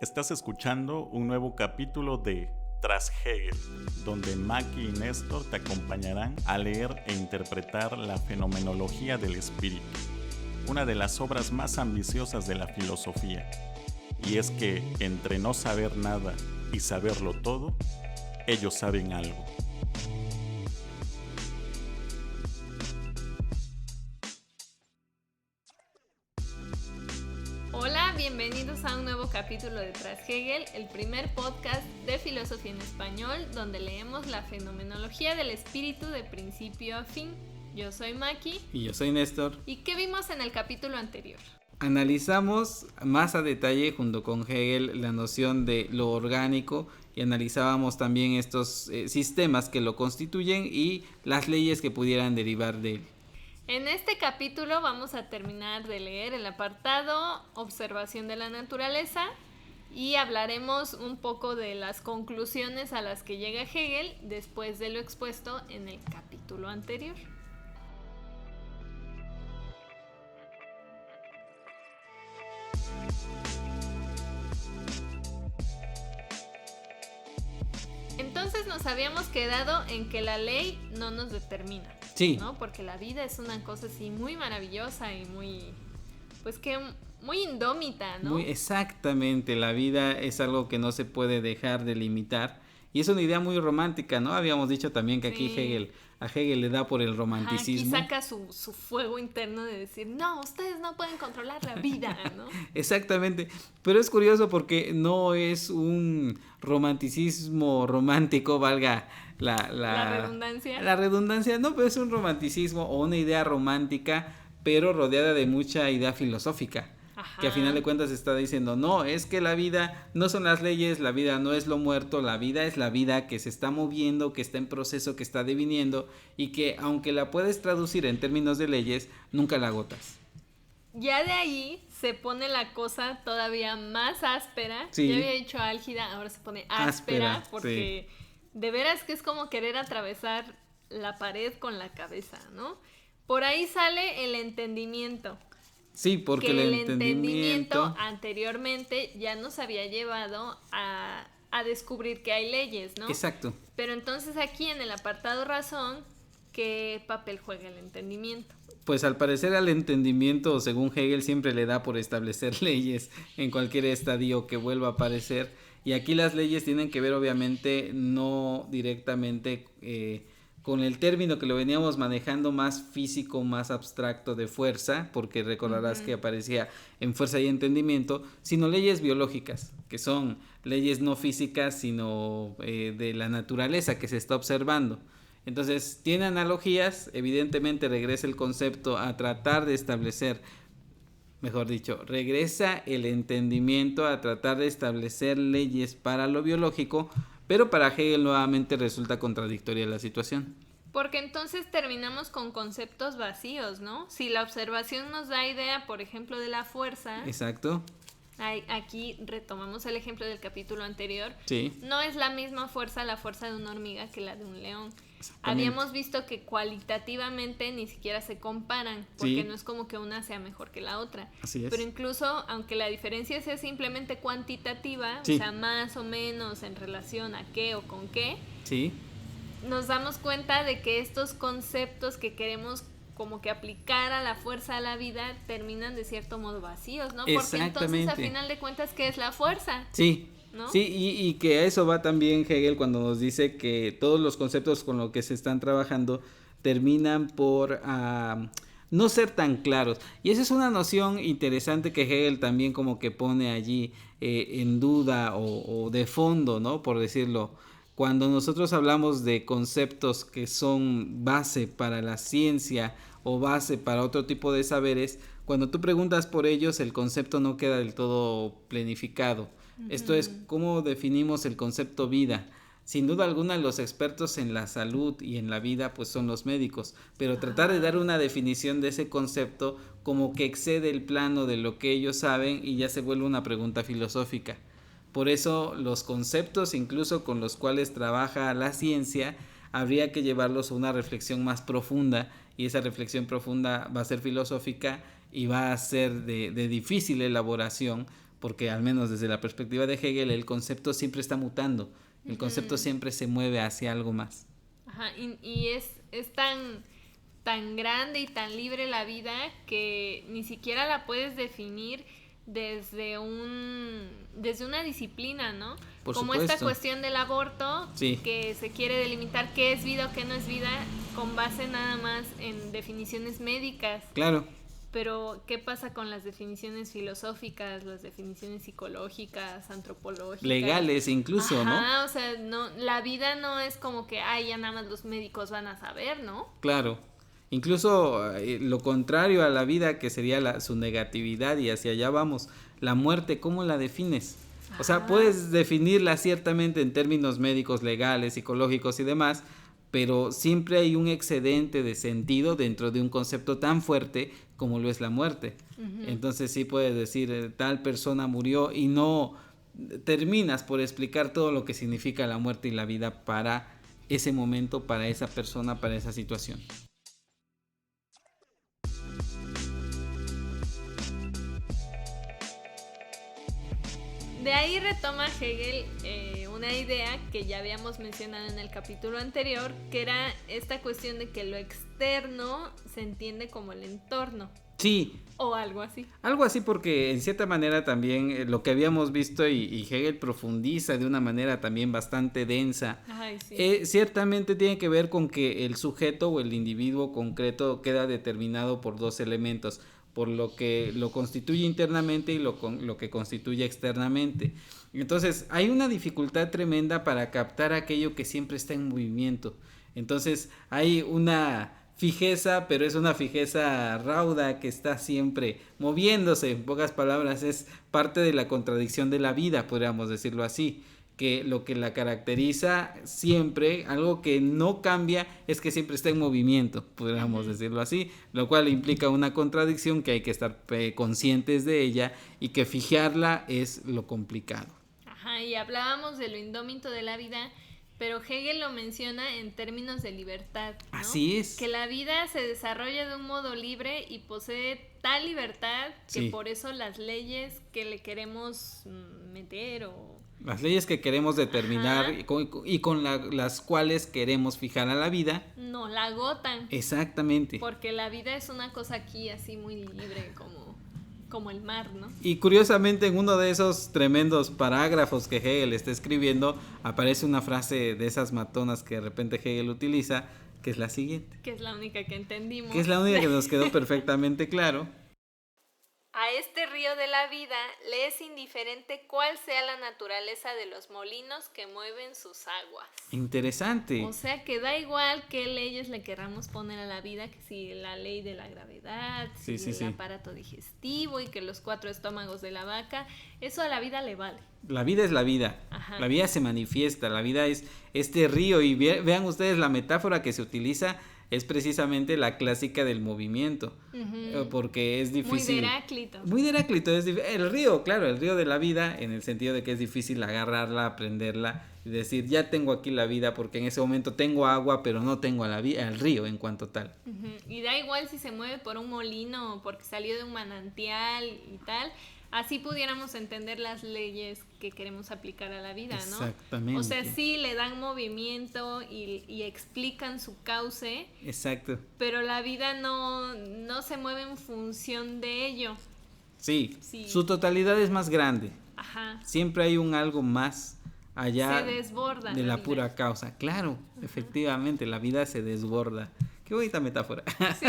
Estás escuchando un nuevo capítulo de Tras Hegel, donde Maki y Néstor te acompañarán a leer e interpretar la fenomenología del espíritu, una de las obras más ambiciosas de la filosofía. Y es que entre no saber nada y saberlo todo, ellos saben algo. Hola, bienvenidos a un nuevo capítulo de Tras Hegel, el primer podcast de filosofía en español donde leemos la fenomenología del espíritu de principio a fin. Yo soy Maki. Y yo soy Néstor. ¿Y qué vimos en el capítulo anterior? Analizamos más a detalle junto con Hegel la noción de lo orgánico y analizábamos también estos sistemas que lo constituyen y las leyes que pudieran derivar de él. En este capítulo vamos a terminar de leer el apartado Observación de la naturaleza y hablaremos un poco de las conclusiones a las que llega Hegel después de lo expuesto en el capítulo anterior. Entonces nos habíamos quedado en que la ley no nos determina. Sí. ¿No? Porque la vida es una cosa así muy maravillosa y muy indómita, ¿no? Exactamente, la vida es algo que no se puede dejar de limitar y es una idea muy romántica, ¿no? Habíamos dicho también que aquí Sí. a Hegel le da por el romanticismo. Aquí saca su fuego interno de decir, no, ustedes no pueden controlar la vida, ¿no? Exactamente, pero es curioso porque no es un romanticismo romántico, valga la redundancia. La redundancia, no, pero es un romanticismo o una idea romántica, pero rodeada de mucha idea filosófica. Ajá. Que a final de cuentas está diciendo, no, es que la vida no son las leyes, la vida no es lo muerto, la vida es la vida que se está moviendo, que está en proceso, que está deviniendo y que aunque la puedes traducir en términos de leyes, nunca la agotas. Ya de ahí se pone la cosa todavía más áspera. Sí. Ya había dicho álgida, ahora se pone áspera porque de veras que es como querer atravesar la pared con la cabeza, ¿no? Por ahí sale el entendimiento. Sí, porque que el entendimiento anteriormente ya nos había llevado a descubrir que hay leyes, ¿no? Exacto. Pero entonces aquí en el apartado razón, ¿qué papel juega el entendimiento? Pues al parecer al entendimiento, según Hegel, siempre le da por establecer leyes en cualquier estadio que vuelva a aparecer. Y aquí las leyes tienen que ver obviamente no directamente con el término que lo veníamos manejando más físico, más abstracto de fuerza, porque recordarás que aparecía en fuerza y entendimiento, sino leyes biológicas, que son leyes no físicas, sino de la naturaleza que se está observando. Entonces, tiene analogías, evidentemente regresa el concepto a tratar de establecer, mejor dicho, regresa el entendimiento a tratar de establecer leyes para lo biológico, pero para Hegel nuevamente resulta contradictoria la situación. Porque entonces terminamos con conceptos vacíos, ¿no? Si la observación nos da idea, por ejemplo, de la fuerza. Exacto. Aquí retomamos el ejemplo del capítulo anterior. Sí. No es la misma fuerza la fuerza de una hormiga que la de un león. Habíamos visto que cualitativamente ni siquiera se comparan, porque no es como que una sea mejor que la otra. Así es. Pero incluso, aunque la diferencia sea simplemente cuantitativa, o sea, más o menos en relación a qué o con qué, nos damos cuenta de que estos conceptos que queremos como que aplicar a la fuerza de la vida terminan de cierto modo vacíos, ¿no? Porque entonces a final de cuentas, ¿qué es la fuerza? Sí. ¿No? Sí, y que a eso va también Hegel cuando nos dice que todos los conceptos con los que se están trabajando terminan por no ser tan claros. Y esa es una noción interesante que Hegel también como que pone allí en duda o de fondo, ¿no? Por decirlo. Cuando nosotros hablamos de conceptos que son base para la ciencia o base para otro tipo de saberes, cuando tú preguntas por ellos, el concepto no queda del todo planificado. Esto es cómo definimos el concepto vida. Sin duda alguna los expertos en la salud y en la vida pues son los médicos, pero tratar de dar una definición de ese concepto como que excede el plano de lo que ellos saben y ya se vuelve una pregunta filosófica. Por eso los conceptos incluso con los cuales trabaja la ciencia habría que llevarlos a una reflexión más profunda y esa reflexión profunda va a ser filosófica y va a ser de difícil elaboración porque al menos desde la perspectiva de Hegel el concepto siempre está mutando, el concepto siempre se mueve hacia algo más. Ajá, y es tan grande y tan libre la vida que ni siquiera la puedes definir desde una disciplina, ¿no? Por Como supuesto. esta cuestión del aborto, sí. que se quiere delimitar qué es vida o qué no es vida con base nada más en definiciones médicas. Claro. Pero ¿qué pasa con las definiciones filosóficas, las definiciones psicológicas, antropológicas? Legales incluso, ¿no? O sea, no, la vida no es como que, ya nada más los médicos van a saber, ¿no? Claro. Incluso lo contrario a la vida, que sería su negatividad, y hacia allá vamos. La muerte, ¿cómo la defines? O sea, puedes definirla ciertamente en términos médicos, legales, psicológicos y demás, pero siempre hay un excedente de sentido dentro de un concepto tan fuerte como lo es la muerte. Entonces sí puedes decir, tal persona murió, y no terminas por explicar todo lo que significa la muerte y la vida para ese momento, para esa persona, para esa situación. De ahí retoma Hegel una idea que ya habíamos mencionado en el capítulo anterior, que era esta cuestión de que lo externo se entiende como el entorno. Sí. O algo así. Algo así, porque en cierta manera también lo que habíamos visto y Hegel profundiza de una manera también bastante densa. Ay, sí. Ciertamente tiene que ver con que el sujeto o el individuo concreto queda determinado por dos elementos, por lo que lo constituye internamente y lo que constituye externamente. Entonces hay una dificultad tremenda para captar aquello que siempre está en movimiento. Entonces hay una fijeza, pero es una fijeza rauda que está siempre moviéndose. En pocas palabras, es parte de la contradicción de la vida, podríamos decirlo así, que lo que la caracteriza siempre, algo que no cambia, es que siempre está en movimiento, podríamos decirlo así, lo cual implica una contradicción que hay que estar conscientes de ella, y que fijarla es lo complicado. Ajá, y hablábamos de lo indómito de la vida, pero Hegel lo menciona en términos de libertad, ¿no? Así es. Que la vida se desarrolla de un modo libre y posee tal libertad que por eso las leyes que le queremos meter o... Las leyes que queremos determinar y con las cuales queremos fijar a la vida. No, la agotan. Exactamente. Porque la vida es una cosa aquí así muy libre como el mar, ¿no? Y curiosamente en uno de esos tremendos parágrafos que Hegel está escribiendo aparece una frase de esas matonas que de repente Hegel utiliza, que es la siguiente. Que es la única que entendimos. Que es la única que nos quedó perfectamente claro. A este río de la vida le es indiferente cuál sea la naturaleza de los molinos que mueven sus aguas. Interesante. O sea que da igual qué leyes le queramos poner a la vida, que si la ley de la gravedad, si el aparato digestivo y que los 4 estómagos de la vaca, eso a la vida le vale. La vida es la vida. Ajá. La vida se manifiesta, la vida es este río, y vean ustedes la metáfora que se utiliza. Es precisamente la clásica del movimiento, porque es difícil. Muy de Heráclito. El río, claro, el río de la vida, en el sentido de que es difícil agarrarla, aprenderla y decir, ya tengo aquí la vida, porque en ese momento tengo agua, pero no tengo al río en cuanto tal. Y da igual si se mueve por un molino o porque salió de un manantial y tal. Así pudiéramos entender las leyes que queremos aplicar a la vida, ¿no? Exactamente. O sea, sí le dan movimiento y explican su cauce. Exacto. Pero la vida no se mueve en función de ello. Sí, su totalidad es más grande. Ajá. Siempre hay un algo más allá se desborda de la pura causa. Claro, efectivamente, la vida se desborda. Qué bonita metáfora. Sí.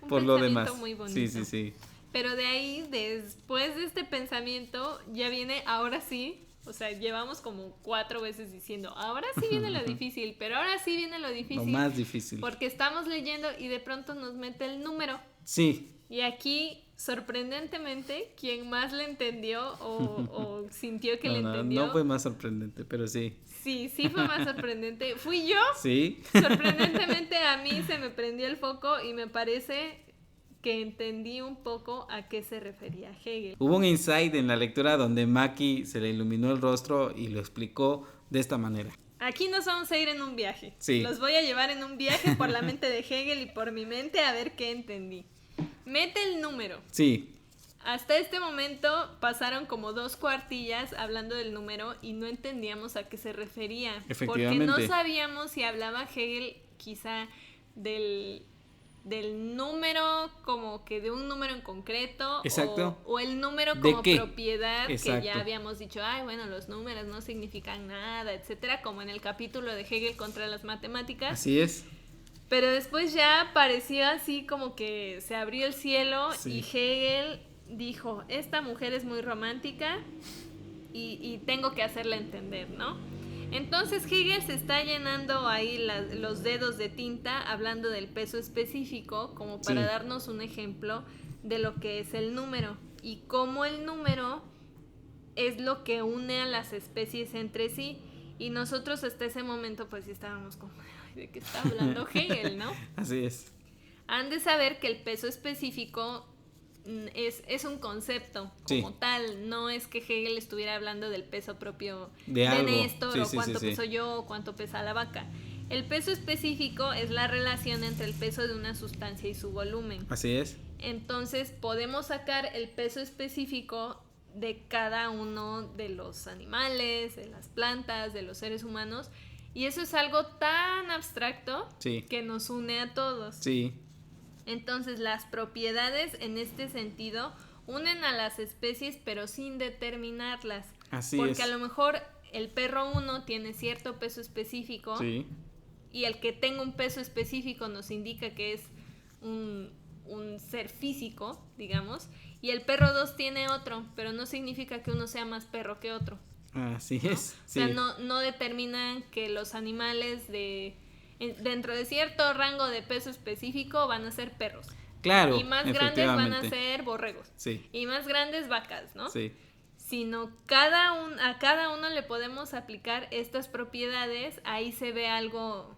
Un por lo demás. Muy bonito. Sí. Pero de ahí, después de este pensamiento, ya viene, ahora sí, o sea, llevamos como 4 veces diciendo, ahora sí viene lo difícil, pero ahora sí viene lo difícil. Lo más difícil. Porque estamos leyendo y de pronto nos mete el número. Sí. Y aquí, sorprendentemente, quien más le entendió o sintió que le entendió. No fue más sorprendente, pero sí. Sí fue más sorprendente. ¿Fui yo? Sí. Sorprendentemente a mí se me prendió el foco y me parece que entendí un poco a qué se refería Hegel. Hubo un insight en la lectura donde Maki se le iluminó el rostro y lo explicó de esta manera. Aquí nos vamos a ir en un viaje. Sí. Los voy a llevar en un viaje por la mente de Hegel y por mi mente a ver qué entendí. Mete el número. Sí. hasta este momento pasaron como 2 cuartillas hablando del número y no entendíamos a qué se refería. Efectivamente. Porque no sabíamos si hablaba Hegel quizá del número, como que de un número en concreto. Exacto. O el número como propiedad. Exacto. Que ya habíamos dicho, bueno, los números no significan nada, etcétera, como en el capítulo de Hegel contra las matemáticas. Así es. Pero después ya pareció así como que se abrió el cielo. Sí. Y Hegel dijo, esta mujer es muy romántica y tengo que hacerla entender, ¿no? Entonces Hegel se está llenando ahí los dedos de tinta hablando del peso específico como para darnos un ejemplo de lo que es el número y cómo el número es lo que une a las especies entre sí. Y nosotros hasta ese momento pues sí estábamos como, ¿de qué está hablando Hegel, no? Así es. Han de saber que el peso específico es un concepto como tal, no es que Hegel estuviera hablando del peso propio de Néstor, o cuánto peso yo, o cuánto pesa la vaca. El peso específico es la relación entre el peso de una sustancia y su volumen. Así es. Entonces podemos sacar el peso específico de cada uno de los animales, de las plantas, de los seres humanos, y eso es algo tan abstracto que nos une a todos. Sí. Entonces las propiedades en este sentido unen a las especies pero sin determinarlas. Así porque es. A lo mejor el perro 1 tiene cierto peso específico y el que tenga un peso específico nos indica que es un ser físico, digamos, y el perro 2 tiene otro, pero no significa que uno sea más perro que otro. Así ¿no? es. O sea, no determinan que los animales dentro de cierto rango de peso específico van a ser perros. Claro. Y más grandes van a ser borregos. Sí. Y más grandes vacas, ¿no? Sí. Sino a cada uno le podemos aplicar estas propiedades. Ahí se ve algo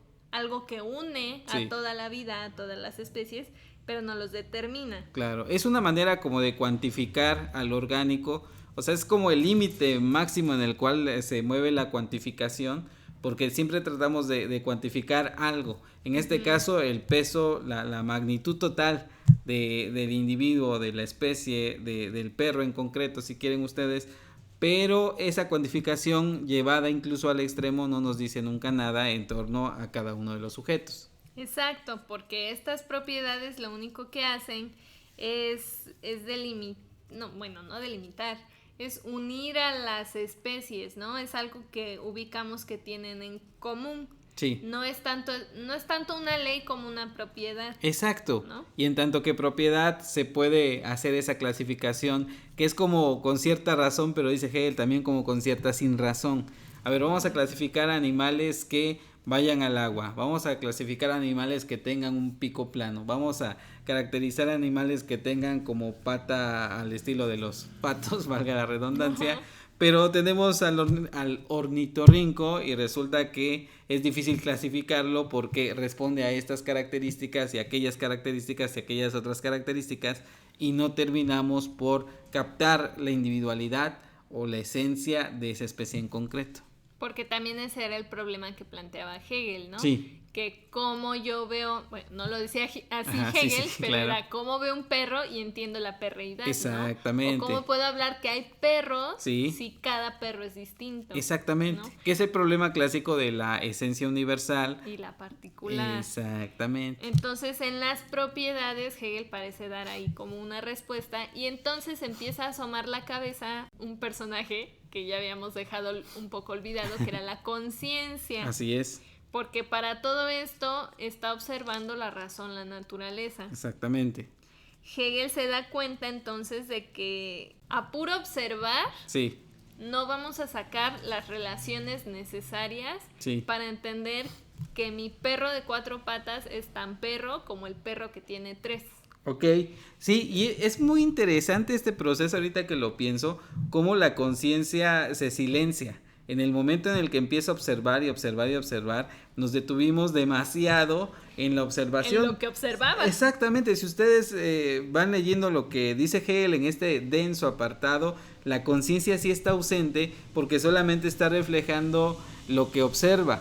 que une a toda la vida, a todas las especies, pero no los determina. Claro, es una manera como de cuantificar al orgánico. O sea, es como el límite máximo en el cual se mueve la cuantificación, porque siempre tratamos de cuantificar algo. En este caso, el peso, la magnitud total del individuo, de la especie, del perro en concreto, si quieren ustedes, pero esa cuantificación llevada incluso al extremo no nos dice nunca nada en torno a cada uno de los sujetos. Exacto, porque estas propiedades lo único que hacen es delimitar, es unir a las especies, ¿no? Es algo que ubicamos que tienen en común. Sí. No es tanto una ley como una propiedad. Exacto, ¿no? Y en tanto que propiedad se puede hacer esa clasificación, que es como con cierta razón, pero dice Hegel también como con cierta sin razón. A ver, vamos a clasificar animales que vayan al agua, vamos a clasificar animales que tengan un pico plano, vamos a caracterizar animales que tengan como pata al estilo de los patos, valga la redundancia, pero tenemos al ornitorrinco y resulta que es difícil clasificarlo porque responde a estas características y aquellas características y aquellas otras características y no terminamos por captar la individualidad o la esencia de esa especie en concreto. Porque también ese era el problema que planteaba Hegel, ¿no? Sí. Que como yo veo, bueno, no lo decía así Hegel, pero claro. Era cómo veo un perro y entiendo la perreidad, exactamente, ¿no? O cómo puedo hablar que hay perros sí. si cada perro es distinto. Exactamente, ¿no? Que es el problema clásico de la esencia universal y la particular. Exactamente. Entonces en las propiedades Hegel parece dar ahí como una respuesta y entonces empieza a asomar la cabeza un personaje que ya habíamos dejado un poco olvidado, que era la conciencia. Así es. Porque para todo esto está observando la razón, la naturaleza. Exactamente. Hegel se da cuenta entonces de que a puro observar sí. no vamos a sacar las relaciones necesarias sí. para entender que mi perro de 4 patas es tan perro como el perro que tiene 3. Ok, sí, y es muy interesante este proceso ahorita que lo pienso, cómo la conciencia se silencia. En el momento en el que empieza a observar y observar y observar, nos detuvimos demasiado en la observación. En lo que observaba. Exactamente, si ustedes van leyendo lo que dice Hegel en este denso apartado, la conciencia sí está ausente porque solamente está reflejando lo que observa.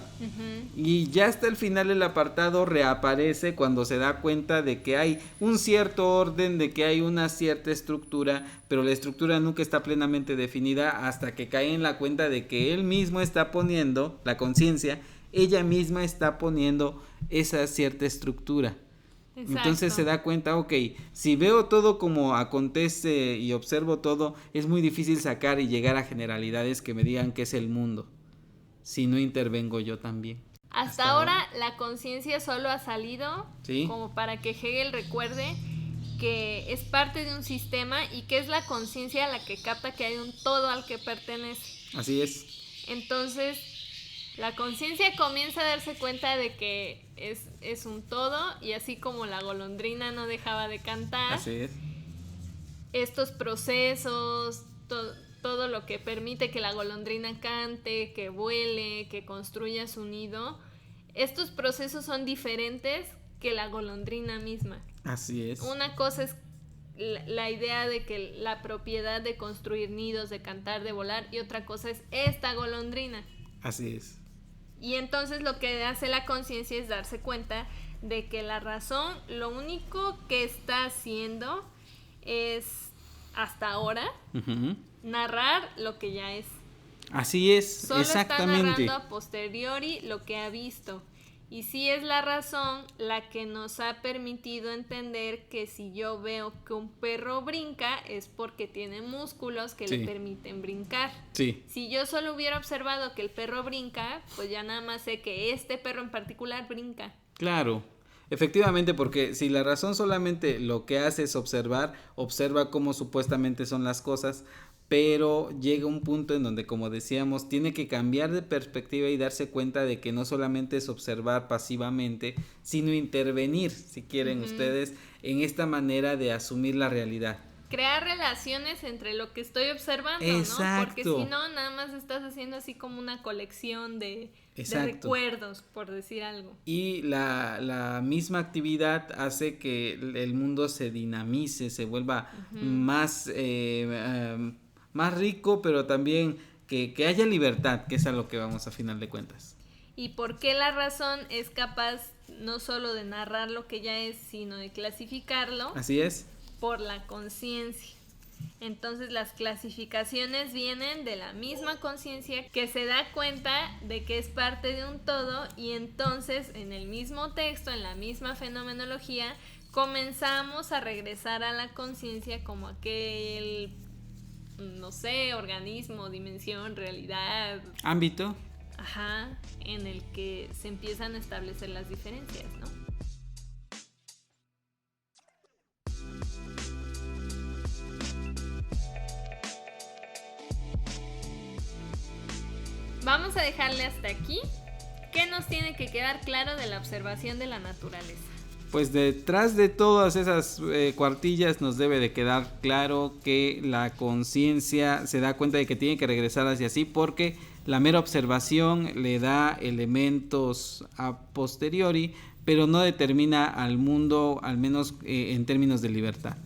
Y ya hasta el final del apartado reaparece cuando se da cuenta de que hay un cierto orden, de que hay una cierta estructura, pero la estructura nunca está plenamente definida hasta que cae en la cuenta de que él mismo está poniendo, la conciencia, ella misma está poniendo esa cierta estructura. Exacto. Entonces se da cuenta, ok, si veo todo como acontece y observo todo, es muy difícil sacar y llegar a generalidades que me digan qué es el mundo, si no intervengo yo también. Hasta ahora la conciencia solo ha salido como para que Hegel recuerde que es parte de un sistema y que es la conciencia la que capta que hay un todo al que pertenece. Así es. Entonces la conciencia comienza a darse cuenta de que es un todo, y así como la golondrina no dejaba de cantar, así es, estos procesos, todo lo que permite que la golondrina cante, que vuele, que construya su nido, estos procesos son diferentes que la golondrina misma. Así es. Una cosa es la idea de que la propiedad de construir nidos, de cantar, de volar, y otra cosa es esta golondrina. Así es. Y entonces lo que hace la conciencia es darse cuenta de que la razón lo único que está haciendo es, hasta ahora, narrar lo que ya es. Así es, solo exactamente. Está narrando a posteriori lo que ha visto. Y sí es la razón la que nos ha permitido entender que si yo veo que un perro brinca es porque tiene músculos que le permiten brincar. Sí. Si yo solo hubiera observado que el perro brinca, pues ya nada más sé que este perro en particular brinca. Claro, efectivamente, porque si la razón solamente lo que hace es observa cómo supuestamente son las cosas, pero llega un punto en donde, como decíamos, tiene que cambiar de perspectiva y darse cuenta de que no solamente es observar pasivamente, sino intervenir, si quieren ustedes, en esta manera de asumir la realidad. Crear relaciones entre lo que estoy observando, exacto, ¿no? Porque si no, nada más estás haciendo así como una colección de recuerdos, por decir algo. Y la misma actividad hace que el mundo se dinamice, se vuelva más rico, pero también que haya libertad, que es a lo que vamos a final de cuentas. ¿Y por qué la razón es capaz no solo de narrar lo que ya es, sino de clasificarlo? Así es. Por la conciencia. Entonces las clasificaciones vienen de la misma conciencia que se da cuenta de que es parte de un todo, y entonces en el mismo texto, en la misma fenomenología, comenzamos a regresar a la conciencia como aquel, no sé, organismo, dimensión, realidad, ámbito. Ajá, en el que se empiezan a establecer las diferencias, ¿no? Vamos a dejarle hasta aquí. ¿Qué nos tiene que quedar claro de la observación de la naturaleza? Pues detrás de todas esas cuartillas nos debe de quedar claro que la conciencia se da cuenta de que tiene que regresar hacia sí, porque la mera observación le da elementos a posteriori, pero no determina al mundo, al menos en términos de libertad.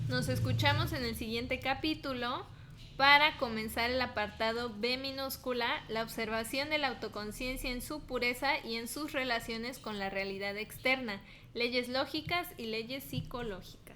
Nos escuchamos en el siguiente capítulo para comenzar el apartado B minúscula, la observación de la autoconciencia en su pureza y en sus relaciones con la realidad externa, leyes lógicas y leyes psicológicas.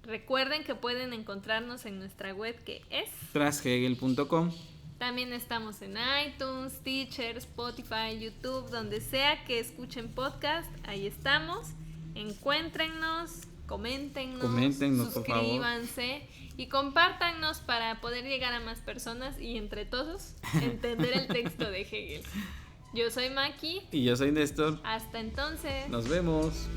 Recuerden que pueden encontrarnos en nuestra web, que es trashegel.com. También estamos en iTunes, Stitcher, Spotify, YouTube, donde sea que escuchen podcast, ahí estamos. Encuéntrennos, coméntenos, suscríbanse y compártanos para poder llegar a más personas y entre todos entender el texto de Hegel. Yo soy Maki. Y yo soy Néstor. Hasta entonces. Nos vemos.